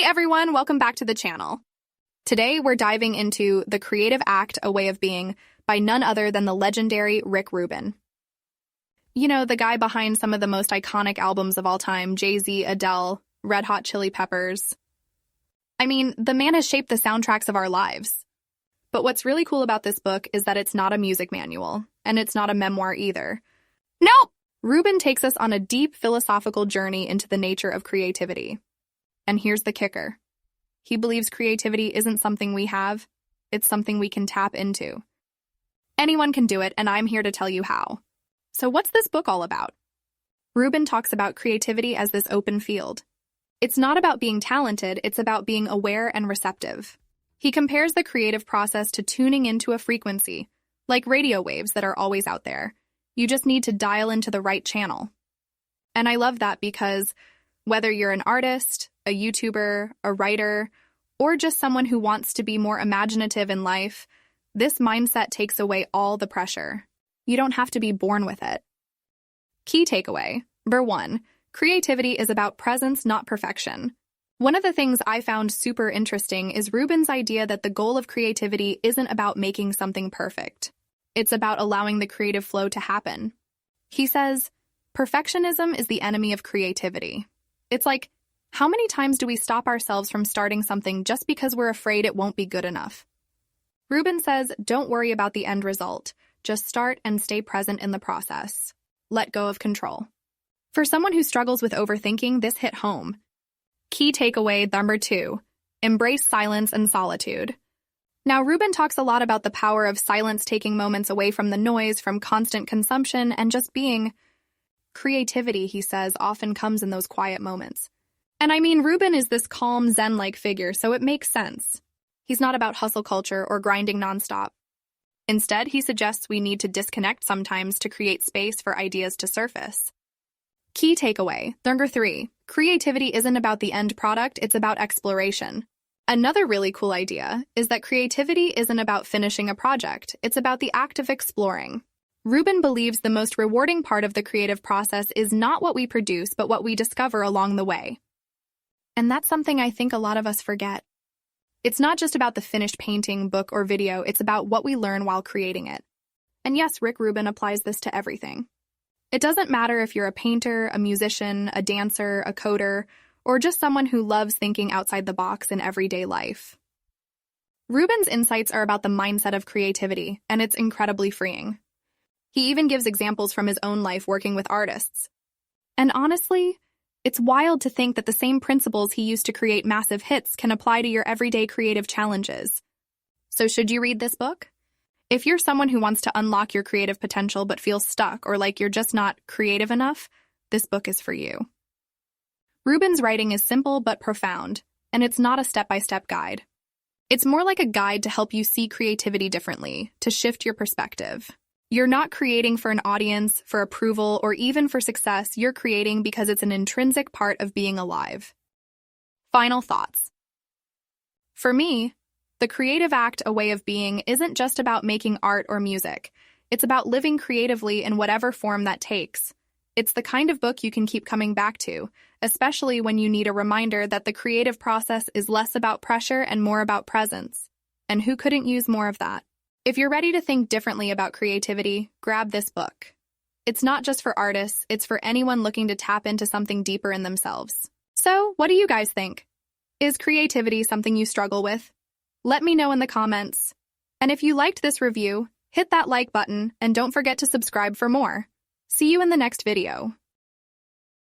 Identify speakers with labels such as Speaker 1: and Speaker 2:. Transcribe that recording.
Speaker 1: everyone, welcome back to the channel. Today we're diving into The Creative Act, A Way of Being by none other than the legendary Rick Rubin. You know, the guy behind some of the most iconic albums of all time, Jay-Z, Adele, Red Hot Chili Peppers. I mean, the man has shaped the soundtracks of our lives. But what's really cool about this book is that it's not a music manual, and it's not a memoir either. Nope! Rubin takes us on a deep philosophical journey into the nature of creativity. And here's the kicker. He believes creativity isn't something we have, it's something we can tap into. Anyone can do it, and I'm here to tell you how. So what's this book all about? Rubin talks about creativity as this open field. It's not about being talented, it's about being aware and receptive. He compares the creative process to tuning into a frequency, like radio waves that are always out there. You just need to dial into the right channel. And I love that because whether you're an artist, a YouTuber, a writer, or just someone who wants to be more imaginative in life, this mindset takes away all the pressure. You don't have to be born with it. Key takeaway. Number 1, creativity is about presence, not perfection. One of the things I found super interesting is Rubin's idea that the goal of creativity isn't about making something perfect. It's about allowing the creative flow to happen. He says, perfectionism is the enemy of creativity. It's like, how many times do we stop ourselves from starting something just because we're afraid it won't be good enough? Rubin says, don't worry about the end result. Just start and stay present in the process. Let go of control. For someone who struggles with overthinking, this hit home. Key takeaway number 2, embrace silence and solitude. Now, Rubin talks a lot about the power of silence, taking moments away from the noise, from constant consumption, and just being. Creativity, he says, often comes in those quiet moments. And I mean, Rubin is this calm, Zen-like figure, so it makes sense. He's not about hustle culture or grinding nonstop. Instead, he suggests we need to disconnect sometimes to create space for ideas to surface. Key takeaway. Number 3, creativity isn't about the end product, it's about exploration. Another really cool idea is that creativity isn't about finishing a project, it's about the act of exploring. Rubin believes the most rewarding part of the creative process is not what we produce, but what we discover along the way. And that's something I think a lot of us forget. It's not just about the finished painting, book, or video, it's about what we learn while creating it. And yes, Rick Rubin applies this to everything. It doesn't matter if you're a painter, a musician, a dancer, a coder, or just someone who loves thinking outside the box in everyday life. Rubin's insights are about the mindset of creativity, and it's incredibly freeing. He even gives examples from his own life working with artists. And honestly, it's wild to think that the same principles he used to create massive hits can apply to your everyday creative challenges. So should you read this book? If you're someone who wants to unlock your creative potential but feels stuck or like you're just not creative enough, this book is for you. Rubin's writing is simple but profound, and it's not a step-by-step guide. It's more like a guide to help you see creativity differently, to shift your perspective. You're not creating for an audience, for approval, or even for success. You're creating because it's an intrinsic part of being alive. Final thoughts. For me, The Creative Act, A Way of Being isn't just about making art or music. It's about living creatively in whatever form that takes. It's the kind of book you can keep coming back to, especially when you need a reminder that the creative process is less about pressure and more about presence. And who couldn't use more of that? If you're ready to think differently about creativity, grab this book. It's not just for artists, it's for anyone looking to tap into something deeper in themselves. So, what do you guys think? Is creativity something you struggle with? Let me know in the comments. And if you liked this review, hit that like button and don't forget to subscribe for more. See you in the next video.